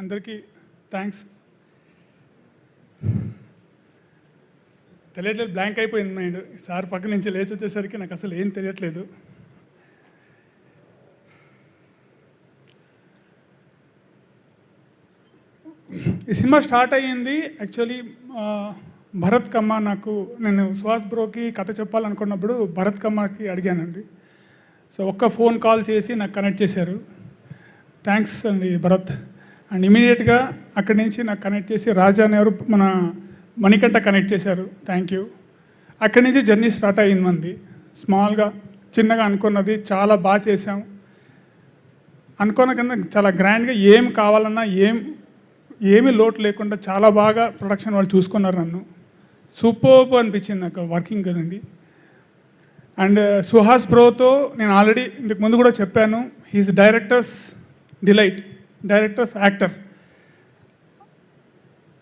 అందరికీ థ్యాంక్స్. తెలియట్లేదు, బ్లాంక్ అయిపోయింది మైండ్. సార్ పక్క నుంచి లేచి వచ్చేసరికి నాకు అసలు ఏం తెలియట్లేదు. ఈ సినిమా స్టార్ట్ అయ్యింది యాక్చువల్లీ భరత్ కమ్మ. నేను సుహాస్ బ్రోకి కథ చెప్పాలనుకున్నప్పుడు భరత్ కమ్మకి అడిగానండి. సో ఒక్క ఫోన్ కాల్ చేసి నాకు కనెక్ట్ చేశారు. థ్యాంక్స్ అండి భరత్. అండ్ ఇమీడియట్గా అక్కడి నుంచి నాకు కనెక్ట్ చేసి రాజా అనేవారు మన మణికంఠ కనెక్ట్ చేశారు. Thank you. అక్కడి నుంచి జర్నీ స్టార్ట్ అయ్యింది మంది. స్మాల్గా చిన్నగా అనుకున్నది చాలా బాగా చేసాం. అనుకున్న కన్నా చాలా గ్రాండ్గా ఏం కావాలన్నా ఏమీ లోటు లేకుండా చాలా బాగా ప్రొడక్షన్ వాళ్ళు చూసుకున్నారు. నన్ను సూపర్బ్ అనిపించింది నాకు వర్కింగ్ కదండి. అండ్ సుహాస్ బ్రోతో నేను ఆల్రెడీ ఇంతకు ముందు కూడా చెప్పాను, he's directors delight, directors actor.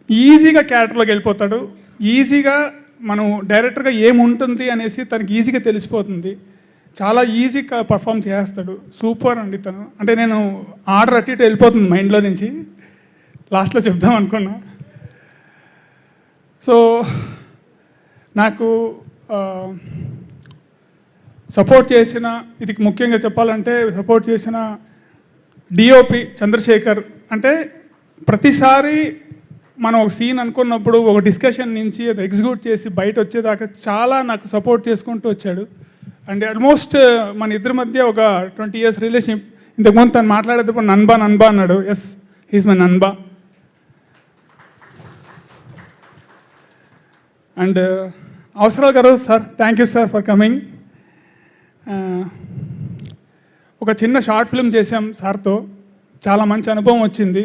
ఈజీగా క్యారెక్టర్లోకి వెళ్ళిపోతాడు. ఈజీగా మనం డైరెక్టర్గా ఏముంటుంది అనేసి తనకి ఈజీగా తెలిసిపోతుంది. చాలా ఈజీగా పర్ఫామ్ చేస్తాడు. సూపర్ అండి తను. అంటే నేను ఆర్డర్ అటు ఇటు వెళ్ళిపోతుంది మైండ్లో నుంచి, లాస్ట్లో చెప్దాం అనుకున్నా. సో నాకు సపోర్ట్ చేసిన, ఇది ముఖ్యంగా చెప్పాలంటే సపోర్ట్ చేసిన డిఓపి చంద్రశేఖర్. అంటే ప్రతిసారి మనం ఒక సీన్ అనుకున్నప్పుడు ఒక డిస్కషన్ నుంచి అది ఎగ్జిక్యూట్ చేసి బయట వచ్చేదాకా చాలా నాకు సపోర్ట్ చేసుకుంటూ వచ్చాడు. అండ్ ఆల్మోస్ట్ మన ఇద్దరి మధ్య ఒక 20 years రిలేషన్షిప్. ఇంతకుముందు తను మాట్లాడేటప్పుడు నన్బా అన్నాడు. ఎస్, హీస్ మై నన్బా. And Avasarala garu sir, thank you sir for coming. ఒక చిన్న షార్ట్ ఫిల్మ్ చేసాం సార్తో. చాలా మంచి అనుభవం వచ్చింది.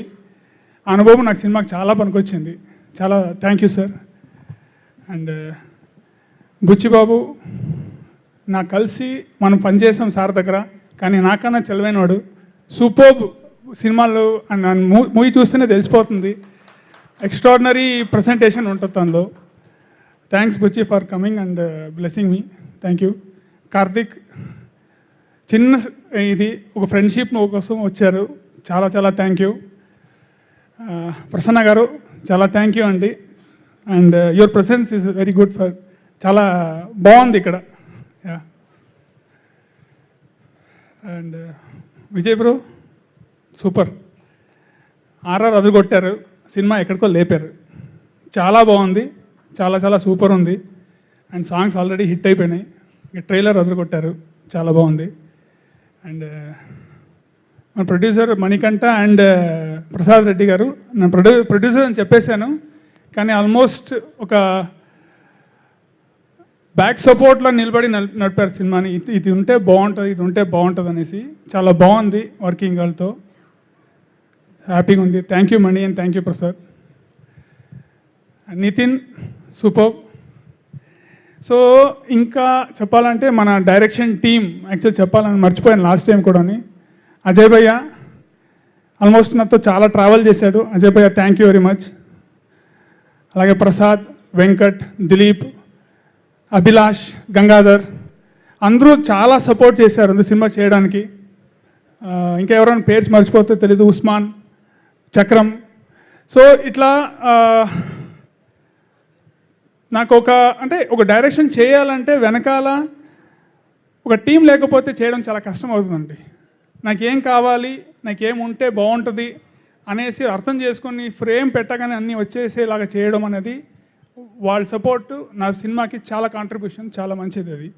ఆ అనుభవం నాకు సినిమాకి చాలా పనికొచ్చింది. చాలా thank you sir. And Buchi Babu నాకు కలిసి మనం పనిచేసాం సార్ దగ్గర, కానీ నాకన్నా చెలవైనవాడు. సూపర్బ్ సినిమాలు అండ్ మూవీ చూస్తేనే తెలిసిపోతుంది. ఎక్స్ట్రాడినరీ ప్రజెంటేషన్ ఉంటుంది అందులో. Thanks Buchi for coming and blessing me. Thank you. Karthik, చిన్న ఇది ఒక ఫ్రెండ్షిప్ కోసం వచ్చారు. చాలా చాలా థ్యాంక్ యూ. ప్రసన్న గారు చాలా థ్యాంక్ యూ అండి. And your presence is very good for, చాలా బాగుంది ఇక్కడ. And Vijay bro super. RR అదుగొట్టారు, సినిమా ఎక్కడికో లేపారు. చాలా బాగుంది, చాలా చాలా సూపర్ ఉంది. అండ్ సాంగ్స్ ఆల్రెడీ హిట్ అయిపోయినాయి. ట్రైలర్ అదుగొట్టారు, చాలా బాగుంది. అండ్ మన ప్రొడ్యూసర్ మణికంఠ అండ్ ప్రసాద్ రెడ్డి గారు. నేను ప్రొడ్యూసర్ అని చెప్పేశాను, కానీ ఆల్మోస్ట్ ఒక బ్యాక్ సపోర్ట్లో నిలబడి నడిపారు సినిమాని. ఇది ఉంటే బాగుంటుంది, ఇది ఉంటే బాగుంటుంది అనేసి. చాలా బాగుంది వర్కింగ్ వాళ్ళతో, హ్యాపీగా ఉంది. Thank you Mani and thank you Prasad. Nithin super. So ఇంకా చెప్పాలంటే మన డైరెక్షన్ టీమ్ యాక్చువల్ చెప్పాలని మర్చిపోయాను లాస్ట్ టైం కూడా. అజయ్ భయ్య ఆల్మోస్ట్ నాతో చాలా ట్రావెల్ చేశాడు. అజయ్ భయ్య థ్యాంక్ యూ వెరీ మచ్. అలాగే ప్రసాద్, వెంకట్, దిలీప్, అభిలాష్, గంగాధర్ అందరూ చాలా సపోర్ట్ చేశారు సినిమా చేయడానికి. ఇంకా ఎవరైనా పేర్స్ మర్చిపోతే తెలీదు. ఉస్మాన్, చక్రం. సో ఇట్లా నాకు ఒక డైరెక్షన్ చేయాలంటే వెనకాల ఒక టీం లేకపోతే చేయడం చాలా కష్టం అవుతుందండి. నాకేం కావాలి, నాకేం ఉంటే బాగుంటుంది అనేసి అర్థం చేసుకొని ఫ్రేమ్ పెట్టగానే అన్నీ వచ్చేసేలాగా చేయడం అనేది వాళ్ళ సపోర్టు నా సినిమాకి చాలా కాంట్రిబ్యూషన్, చాలా మంచిది అది.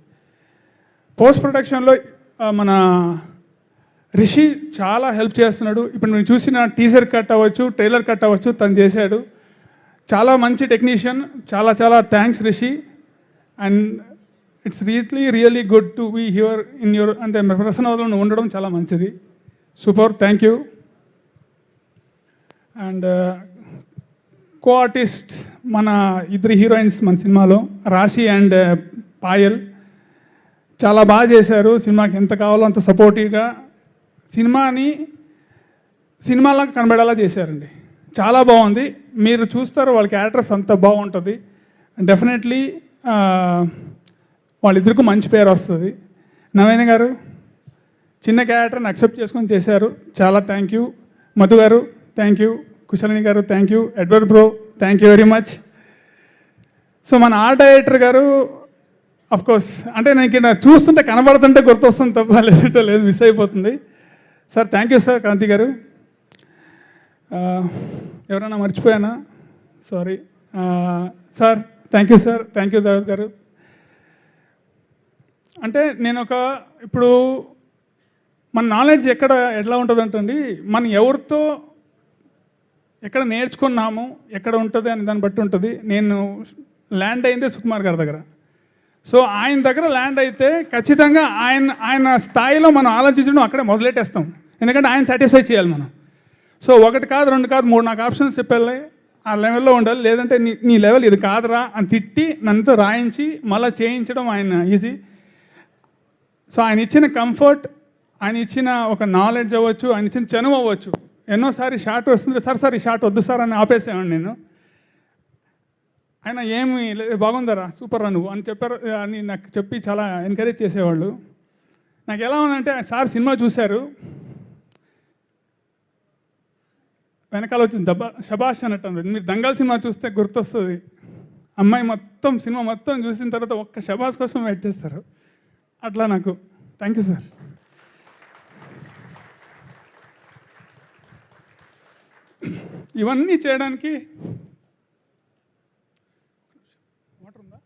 పోస్ట్ ప్రొడక్షన్లో మన రిషి చాలా హెల్ప్ చేస్తున్నాడు. ఇప్పుడు నేను చూసిన టీజర్ కట్ అవ్వచ్చు, ట్రైలర్ కట్ అవ్వచ్చు, తను చేశాడు. చాలా మంచి టెక్నీషియన్. చాలా చాలా thanks Rishi. And it's really good to be here in your అంటే ప్రసన్నవదంలో ఉండడం చాలా మంచిది. Super, thank you. And co artist మన ఇద్దరు హీరోయిన్స్ మన సినిమాలో, రాశి అండ్ పాయల్ చాలా బాగా చేశారు. సినిమాకి ఎంత కావాలో అంత సపోర్టివ్గా సినిమాలాగా కనబడేలా చేశారండి. చాలా బాగుంది. మీరు చూస్తారు వాళ్ళ క్యారెక్టర్స్ అంత బాగుంటుంది. డెఫినెట్లీ వాళ్ళిద్దరికీ మంచి పేరు వస్తుంది. నవీన గారు చిన్న క్యారెక్టర్ని అక్సెప్ట్ చేసుకొని చేశారు. చాలా థ్యాంక్ యూ. మధు గారు thank you. Kushalini garu thank you, Edward bro thank you very much. So మన ఆర్ట్ డైరెక్టర్ గారు కోర్స్ అంటే నాకు చూస్తుంటే కనబడుతుంటే గుర్తొస్తుంది తప్ప లేదంటే లేదు, మిస్ అయిపోతుంది. Sir thank you sir, Kanthi garu. ఎవరైనా మర్చిపోయానా? Sorry sir, thank you sir, thank you Devath garu. అంటే నేను ఇప్పుడు మన నాలెడ్జ్ ఎట్లా ఉంటుందంటండి, మనం ఎవరితో ఎక్కడ నేర్చుకున్నాము ఎక్కడ ఉంటుంది అని దాన్ని బట్టి ఉంటుంది. నేను ల్యాండ్ అయిందే సుకుమార్ గారి దగ్గర. సో ఆయన దగ్గర ల్యాండ్ అయితే ఖచ్చితంగా ఆయన స్థాయిలో మనం ఆలోచించడం అక్కడే మొదలెట్టేస్తాం, ఎందుకంటే ఆయన సాటిస్ఫై చేయాలి మనం. సో 1 కాదు 2 కాదు 3 నాకు ఆప్షన్స్ చెప్పాలి, ఆ లెవెల్లో ఉండాలి. లేదంటే నీ లెవెల్ ఇది కాదురా అని తిట్టి నన్నుతో రాయించి మళ్ళీ చేయించడం ఆయన ఈజీ. సో ఆయన ఇచ్చిన కంఫర్ట్, ఆయన ఇచ్చిన ఒక నాలెడ్జ్ అవ్వచ్చు, ఆయన ఇచ్చిన చనువు అవ్వచ్చు. ఎన్నోసారి షార్ట్ వస్తుంది, సార్ ఈ షార్ట్ వద్దు సార్ అని ఆపేసేవాడిని నేను. ఆయన ఏమి బాగుందరా సూపర్ రా నువ్వు అని చెప్పారు అని నాకు చెప్పి చాలా ఎంకరేజ్ చేసేవాళ్ళు. నాకు ఎలా ఉందంటే సార్ సినిమా చూశారు, వెనకాల వచ్చింది శబాష్ అన్నట్టు. మీరు దంగల్ సినిమా చూస్తే గుర్తొస్తుంది, అమ్మాయి మొత్తం సినిమా మొత్తం చూసిన తర్వాత ఒక్క శబాష్ కోసం వెయిట్ చేస్తారు. అట్లా నాకు థ్యాంక్ యూ సార్. ఇవన్నీ చేయడానికి వాటర్ ఉందా?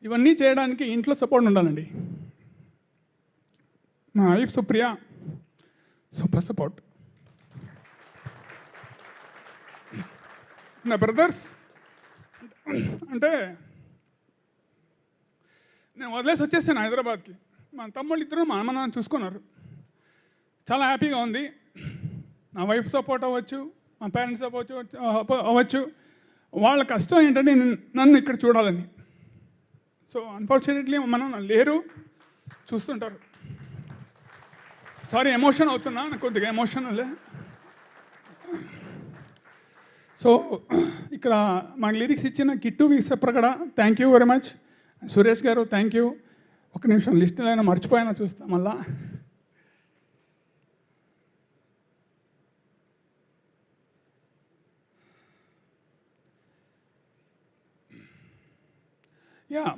ఇవన్నీ చేయడానికి ఇంట్లో సపోర్ట్ ఉండాలండి. నా వైఫ్ సుప్రియ సూపర్ సపోర్ట్. నా బ్రదర్స్ అంటే నేను వదిలేసి వచ్చేసాను హైదరాబాద్కి. మా తమ్ముళ్ళు ఇద్దరు మా అమ్మ నాన్న చూసుకున్నారు, చాలా హ్యాపీగా ఉంది. నా వైఫ్ సపోర్ట్ అవ్వచ్చు, మా పేరెంట్స్ అవ్వచ్చు. వాళ్ళ కష్టం ఏంటంటే నన్ను ఇక్కడ చూడాలని. సో అన్ఫార్చునేట్లీ మనం లేరు, చూస్తుంటారు. సారీ ఎమోషన్ అవుతున్నా, నాకు కొద్దిగా ఎమోషనల్. సో ఇక్కడ మాకు లిరిక్స్ ఇచ్చిన Kittu Vissapragada thank you very much. Suresh garu thank you. ఒక నిమిషం లిస్టులో అయినా మర్చిపోయినా చూస్తా మళ్ళా.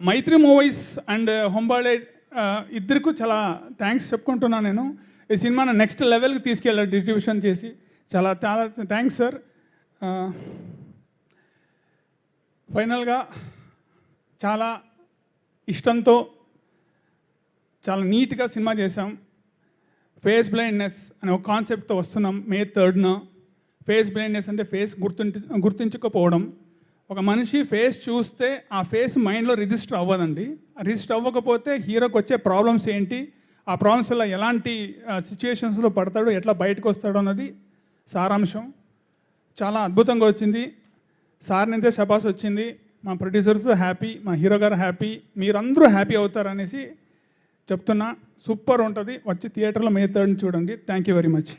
మైత్రి మూవీస్ అండ్ హొంబాళే ఇద్దరికి చాలా థ్యాంక్స్ చెప్పుకుంటున్నాను నేను. ఈ సినిమాను నెక్స్ట్ లెవెల్కి తీసుకెళ్ళారు డిస్ట్రిబ్యూషన్ చేసి, చాలా చాలా థ్యాంక్స్ సార్. ఫైనల్గా చాలా ఇష్టంతో చాలా నీట్గా సినిమా చేసాం. ఫేస్ బ్లైండ్నెస్ అనే ఒక కాన్సెప్ట్తో వస్తున్నాం May 3న. ఫేస్ బ్లైండ్నెస్ అంటే ఫేస్ గుర్తించకపోవడం. ఒక మనిషి ఫేస్ చూస్తే ఆ ఫేస్ మైండ్లో రిజిస్టర్ అవ్వదండి. రిజిస్టర్ అవ్వకపోతే హీరోకి వచ్చే ప్రాబ్లమ్స్ ఏంటి, ఆ ప్రాబ్లమ్స్ వల్ల ఎలాంటి సిచ్యుయేషన్స్లో పడతాడు, ఎట్లా బయటకు వస్తాడు అన్నది సారాంశం. చాలా అద్భుతంగా వచ్చింది. సార్ నుంచే శబాస్ వచ్చింది. మా ప్రొడ్యూసర్స్ హ్యాపీ, మా హీరో గారు హ్యాపీ, మీరందరూ హ్యాపీ అవుతారనేసి చెప్తున్నా. సూపర్ ఉంటుంది. వచ్చి థియేటర్లో May 3ని చూడండి. Thank you very much.